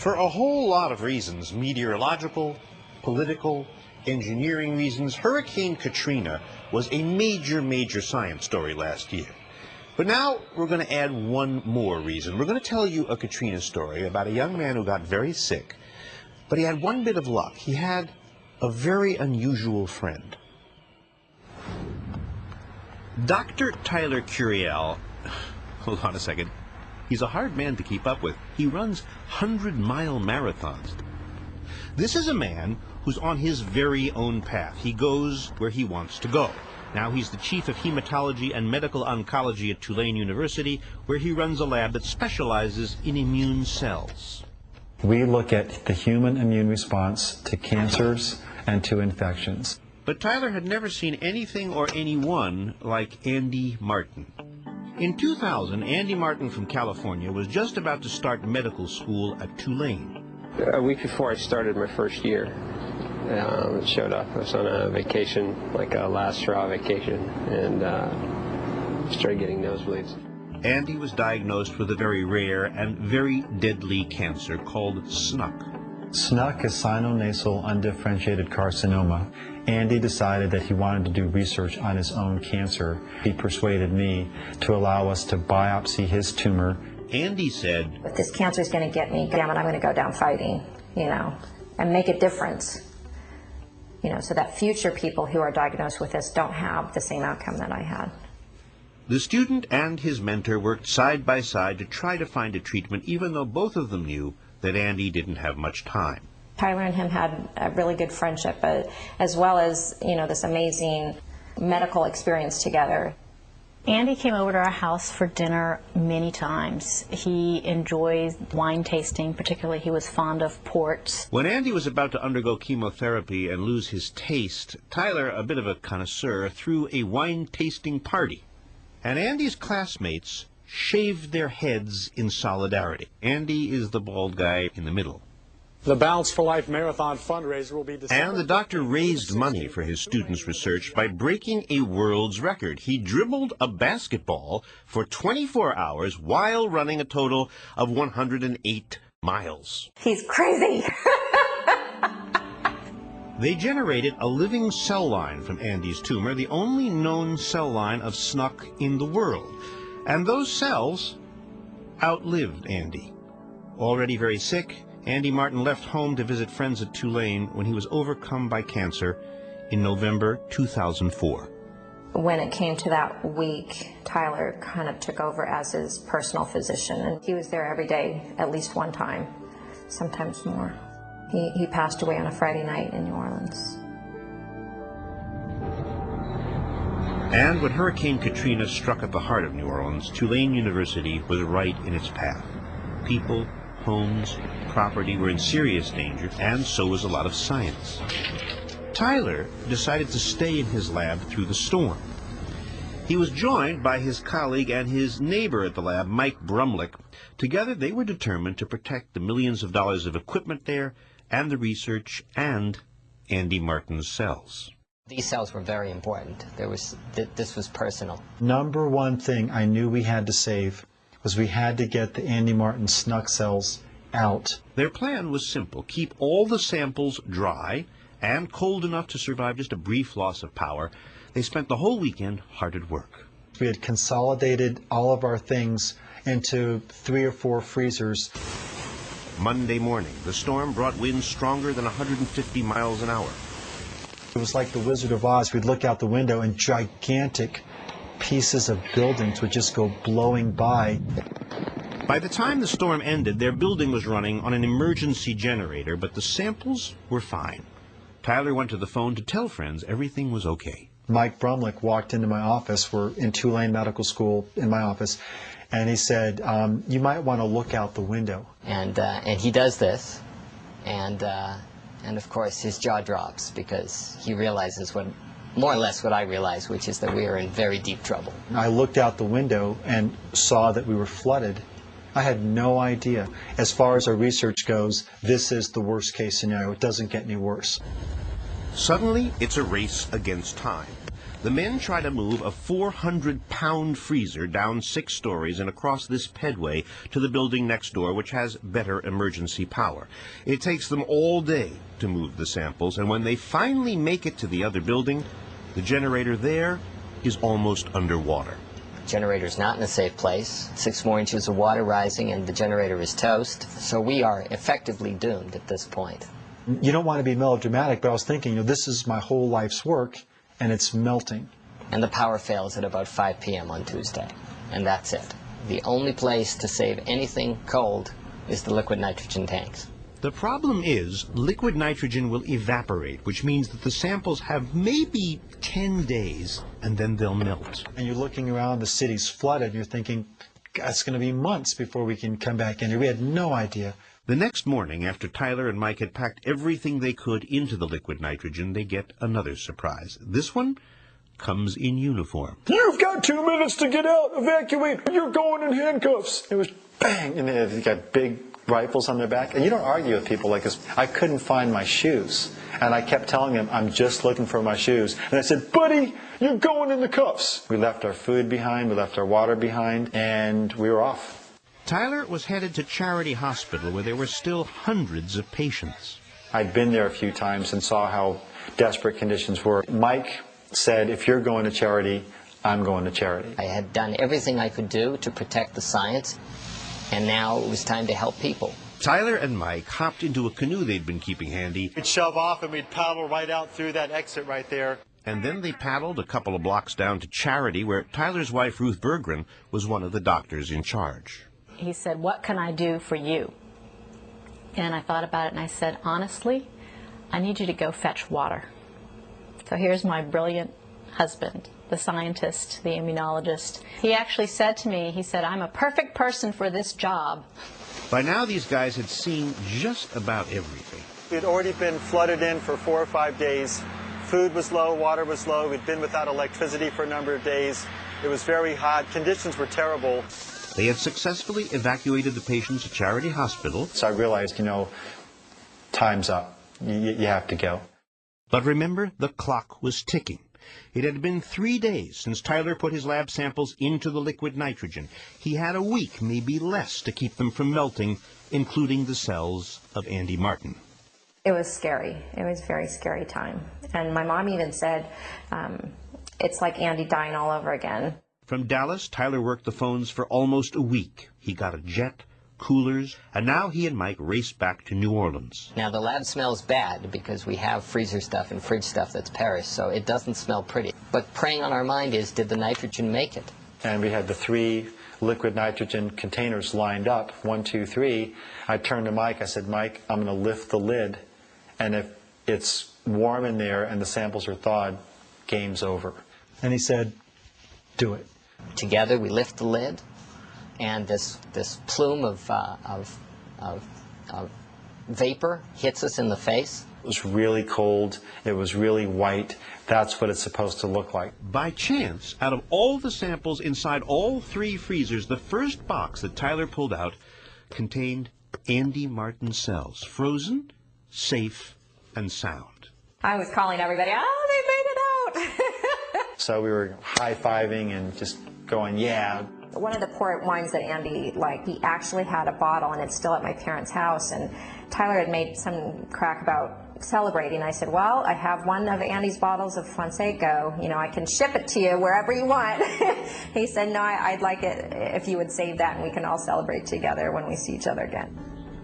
For a whole lot of reasons, meteorological, political, engineering reasons, Hurricane Katrina was a major science story last year. But now we're going to add one more reason. We're going to tell you a Katrina story about a young man who got very sick, but he had one bit of luck. He had a very unusual friend. Dr. Tyler Curiel, hold on a second, he's a hard man to keep up with. He runs 100-mile marathons. This is a man who's on his very own path. He goes where he wants to go. Now he's the chief of hematology and medical oncology at Tulane University, where he runs a lab that specializes in immune cells. We look at the human immune response to cancers and to infections. But Tyler had never seen anything or anyone like Andy Martin. In 2000, Andy Martin from California was just about to start medical school at Tulane. A week before I started my first year, showed up. I was on a vacation, like a last hurrah vacation, and started getting nosebleeds. Andy was diagnosed with a very rare and very deadly cancer called SNUC. SNUC is sinonasal undifferentiated carcinoma. Andy decided that he wanted to do research on his own cancer. He persuaded me to allow us to biopsy his tumor. Andy said, "If this cancer is going to get me, damn it, I'm going to go down fighting, and make a difference, so that future people who are diagnosed with this don't have the same outcome that I had." The student and his mentor worked side by side to try to find a treatment, even though both of them knew that Andy didn't have much time. Tyler and him had a really good friendship, as well as, this amazing medical experience together. Andy came over to our house for dinner many times. He enjoys wine tasting, particularly he was fond of ports. When Andy was about to undergo chemotherapy and lose his taste, Tyler, a bit of a connoisseur, threw a wine tasting party. And Andy's classmates shaved their heads in solidarity. Andy is the bald guy in the middle. The Balance for Life Marathon fundraiser will be December. And the doctor raised money for his students' research by breaking a world's record. He dribbled a basketball for 24 hours while running a total of 108 miles. He's crazy. They generated a living cell line from Andy's tumor, the only known cell line of SNUC in the world. And those cells outlived Andy. Already very sick, Andy Martin left home to visit friends at Tulane when he was overcome by cancer in November 2004. When it came to that week, Tyler kind of took over as his personal physician, and he was there every day, at least one time, sometimes more. He passed away on a Friday night in New Orleans. And when Hurricane Katrina struck at the heart of New Orleans, Tulane University was right in its path. People, homes, property were in serious danger, and so was a lot of science. Tyler decided to stay in his lab through the storm. He was joined by his colleague and his neighbor at the lab, Mike Brumlick. Together they were determined to protect the millions of dollars of equipment there, and the research, and Andy Martin's cells. These cells were very important. This was personal. Number one thing I knew we had to save was we had to get the Andy Martin SNUC cells out. Their plan was simple: keep all the samples dry and cold enough to survive just a brief loss of power. They spent the whole weekend hard at work. We had consolidated all of our things into 3 or 4 freezers. Monday morning, the storm brought winds stronger than 150 miles an hour. It was like the Wizard of Oz. We'd look out the window and gigantic pieces of buildings would just go blowing by. By the time the storm ended, their building was running on an emergency generator, but the samples were fine. Tyler went to the phone to tell friends everything was okay. Mike Brumlick walked into my office. We're in Tulane Medical School in my office, and he said, "You might want to look out the window." And he does this, and of course his jaw drops because he realizes more or less what I realized, which is that we are in very deep trouble. I looked out the window and saw that we were flooded. I had no idea. As far as our research goes, this is the worst case scenario. It doesn't get any worse. Suddenly, it's a race against time. The men try to move a 400-pound freezer down 6 stories and across this pedway to the building next door, which has better emergency power. It takes them all day to move the samples, and when they finally make it to the other building, the generator there is almost underwater. Generator's not in a safe place. 6 more inches of water rising and the generator is toast. So we are effectively doomed at this point. You don't want to be melodramatic, but I was thinking, you know, this is my whole life's work, and it's melting. And the power fails at about 5 p.m. on Tuesday. And that's it. The only place to save anything cold is the liquid nitrogen tanks. The problem is liquid nitrogen will evaporate, which means that the samples have maybe 10 days, and then they'll melt. And you're looking around, the city's flooded, and you're thinking, God, it's going to be months before we can come back in here. We had no idea. The next morning, after Tyler and Mike had packed everything they could into the liquid nitrogen, they get another surprise. This one comes in uniform. You've got 2 minutes to get out. Evacuate. You're going in handcuffs. It was bang, and they got big rifles on their back. And you don't argue with people like this. I couldn't find my shoes. And I kept telling them, I'm just looking for my shoes. And I said, buddy, you're going in the cuffs. We left our food behind, we left our water behind, and we were off. Tyler was headed to Charity Hospital, where there were still hundreds of patients. I'd been there a few times and saw how desperate conditions were. Mike said, if you're going to Charity, I'm going to Charity. I had done everything I could do to protect the science, and now it was time to help people. Tyler and Mike hopped into a canoe they'd been keeping handy. We'd shove off and we'd paddle right out through that exit right there. And then they paddled a couple of blocks down to Charity, where Tyler's wife, Ruth Berggren, was one of the doctors in charge. He said, what can I do for you? And I thought about it and I said, honestly, I need you to go fetch water. So here's my brilliant husband, the scientist, the immunologist. He actually said to me, he said, I'm a perfect person for this job. By now, these guys had seen just about everything. We had already been flooded in for 4 or 5 days. Food was low, water was low. We'd been without electricity for a number of days. It was very hot. Conditions were terrible. They had successfully evacuated the patients at Charity Hospital. So I realized, you know, time's up. You have to go. But remember, the clock was ticking. It had been 3 days since Tyler put his lab samples into the liquid nitrogen. He had a week, maybe less, to keep them from melting, including the cells of Andy Martin. It was scary. It was a very scary time. And my mom even said, it's like Andy dying all over again. From Dallas, Tyler worked the phones for almost a week. He got a jet, coolers, and now he and Mike raced back to New Orleans. Now the lab smells bad because we have freezer stuff and fridge stuff that's perished, so it doesn't smell pretty. But preying on our mind is, did the nitrogen make it? And we had the 3 liquid nitrogen containers lined up, 1, 2, 3. I turned to Mike, I said, Mike, I'm going to lift the lid, and if it's warm in there and the samples are thawed, game's over. And he said, do it. Together we lift the lid, and this plume of vapor hits us in the face. It was really cold. It was really white. That's what it's supposed to look like. By chance, out of all the samples inside all 3 freezers, the first box that Tyler pulled out contained Andy Martin cells, frozen, safe, and sound. I was calling everybody, oh, they made it out. So we were high-fiving and just going, yeah. One of the port wines that Andy liked, he actually had a bottle, and it's still at my parents' house, and Tyler had made some crack about celebrating. I said, well, I have one of Andy's bottles of Fonseca. You know, I can ship it to you wherever you want. He said, no, I'd like it if you would save that, and we can all celebrate together when we see each other again.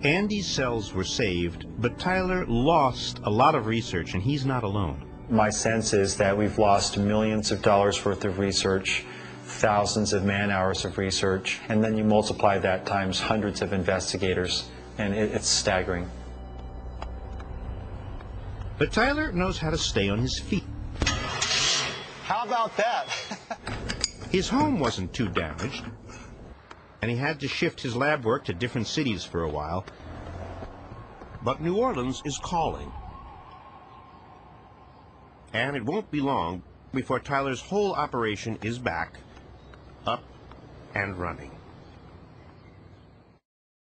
Andy's cells were saved, but Tyler lost a lot of research, and he's not alone. My sense is that we've lost millions of dollars worth of research, thousands of man-hours of research, and then you multiply that times hundreds of investigators, and it's staggering. But Tyler knows how to stay on his feet. How about that? His home wasn't too damaged, and he had to shift his lab work to different cities for a while. But New Orleans is calling. And it won't be long before Tyler's whole operation is back, up and running.